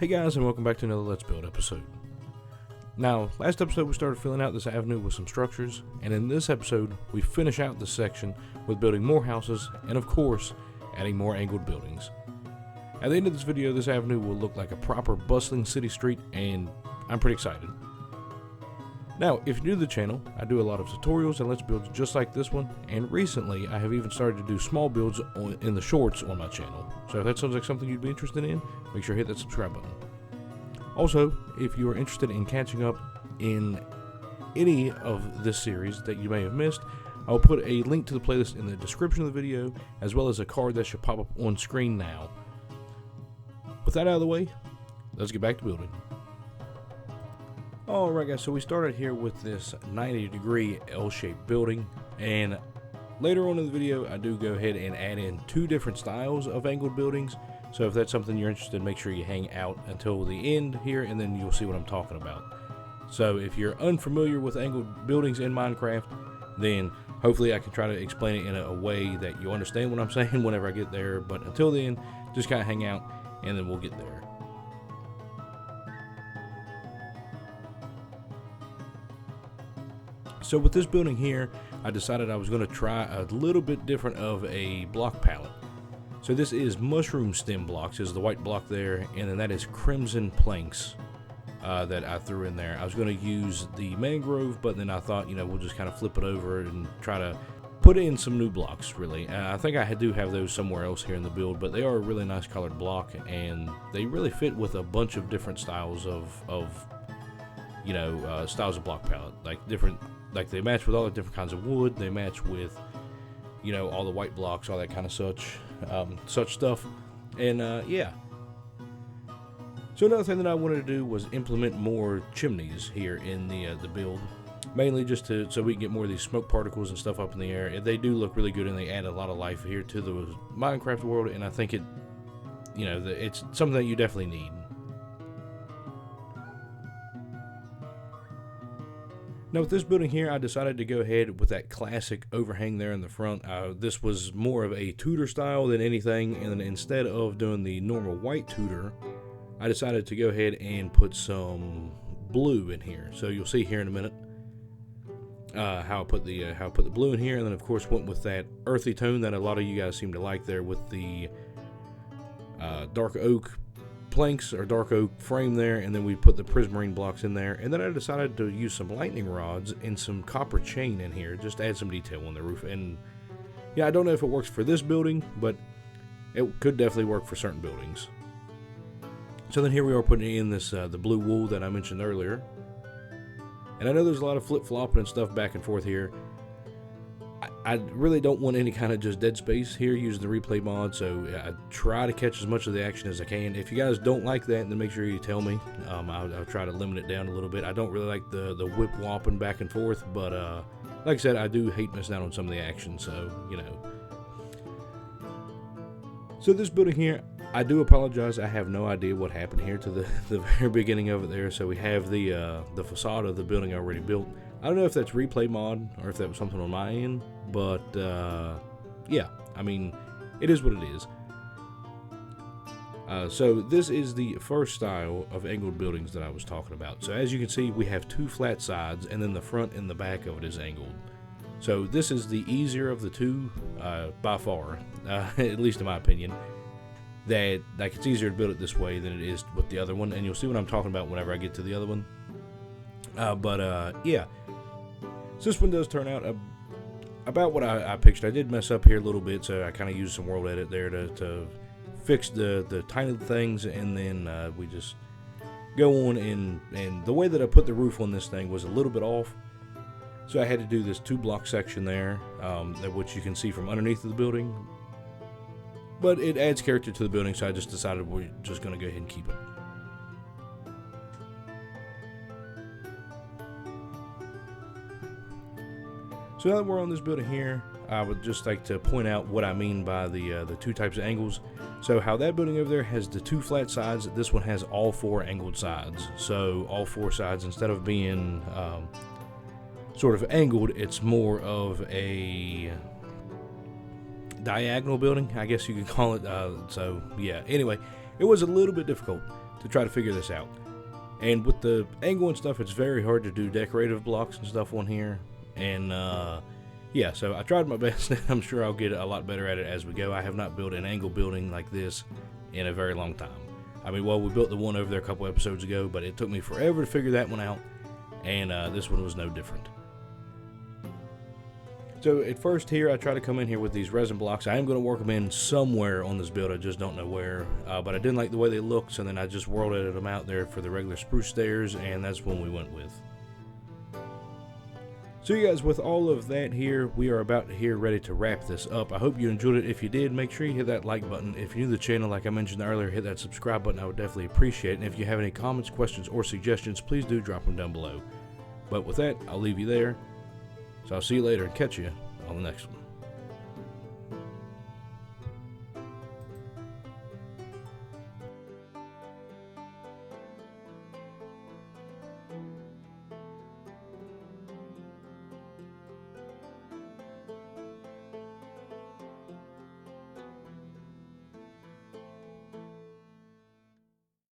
Hey guys, and welcome back to another Let's Build episode. Now, last episode we started filling out this avenue with some structures, and in this episode we finish out this section with building more houses and of course adding more angled buildings. At the end of this video, this avenue will look like a proper bustling city street, and I'm pretty excited. Now, if you're new to the channel, I do a lot of tutorials and Let's Builds just like this one, and recently I have even started to do small builds in the shorts on my channel. So if that sounds like something you'd be interested in, make sure to hit that subscribe button. Also, if you are interested in catching up in any of this series that you may have missed, I'll put a link to the playlist in the description of the video, as well as a card that should pop up on screen now. With that out of the way, let's get back to building. Alright guys, so we started here with this 90-degree L-shaped building, and later on in the video I do go ahead and add in two different styles of angled buildings. So if that's something you're interested in, make sure you hang out until the end here, and then you'll see what I'm talking about. So if you're unfamiliar with angled buildings in Minecraft, then hopefully I can try to explain it in a way that you understand what I'm saying whenever I get there. But until then, just kind of hang out and then we'll get there. So with this building here, I decided I was going to try a little bit different of a block palette. So this is mushroom stem blocks, is the white block there, and then that is crimson planks that I threw in there. I was going to use the mangrove, but then I thought, we'll just kind of flip it over and try to put in some new blocks, really. I think I do have those somewhere else here in the build, but they are a really nice colored block, and they really fit with a bunch of different styles of styles of block palette, like they match with all the different kinds of wood. They match with, all the white blocks, all that kind of such stuff. And yeah. So another thing that I wanted to do was implement more chimneys here in the build, mainly just so we can get more of these smoke particles and stuff up in the air. They do look really good, and they add a lot of life here to the Minecraft world. And I think it's something that you definitely need. Now with this building here, I decided to go ahead with that classic overhang there in the front. This was more of a Tudor style than anything, and instead of doing the normal white Tudor, I decided to go ahead and put some blue in here. So you'll see here in a minute how I put the blue in here, and then of course went with that earthy tone that a lot of you guys seem to like there with the dark oak planks or dark oak frame there, and then we put the prismarine blocks in there, and then I decided to use some lightning rods and some copper chain in here just to add some detail on the roof. And yeah, I don't know if it works for this building, but it could definitely work for certain buildings. So then here we are putting in this the blue wool that I mentioned earlier, and I know there's a lot of flip-flopping and stuff back and forth here. I really don't want any kind of just dead space here using the replay mod, so I try to catch as much of the action as I can. If you guys don't like that, then make sure you tell me. I'll try to limit it down a little bit. I don't really like the whip-whopping back and forth, but like I said, I do hate missing out on some of the action, so, So this building here, I do apologize. I have no idea what happened here to the very beginning of it there. So we have the facade of the building already built. I don't know if that's replay mod or if that was something on my end, but yeah, I mean, it is what it is. So this is the first style of angled buildings that I was talking about. So as you can see, we have two flat sides, and then the front and the back of it is angled. So this is the easier of the two by far, at least in my opinion. That it's easier to build it this way than it is with the other one, and you'll see what I'm talking about whenever I get to the other one. Yeah. So this one does turn out about what I pictured. I did mess up here a little bit, so I kind of used some world edit there to fix the tiny things, and then we just go on, and the way that I put the roof on this thing was a little bit off. So I had to do this 2-block section there, which you can see from underneath of the building. But it adds character to the building, so I just decided we're just going to go ahead and keep it. So now that we're on this building here, I would just like to point out what I mean by the two types of angles. So how that building over there has the two flat sides, this one has all 4 angled sides. So all 4 sides, instead of being sort of angled, it's more of a diagonal building, I guess you could call it. So yeah, anyway, it was a little bit difficult to try to figure this out. And with the angle and stuff, it's very hard to do decorative blocks and stuff on here. And yeah, so I tried my best, and I'm sure I'll get a lot better at it as we go. I have not built an angle building like this in a very long time. I mean, well, we built the one over there a couple episodes ago, but it took me forever to figure that one out, and this one was no different. So at first here, I try to come in here with these resin blocks. I am going to work them in somewhere on this build. I just don't know where. But I didn't like the way they looked, so then I just whirled them out there for the regular spruce stairs, and that's one we went with. So you guys, with all of that here, we are about here ready to wrap this up. I hope you enjoyed it. If you did, make sure you hit that like button. If you're new to the channel, like I mentioned earlier, hit that subscribe button. I would definitely appreciate it. And if you have any comments, questions, or suggestions, please do drop them down below. But with that, I'll leave you there. So I'll see you later and catch you on the next one.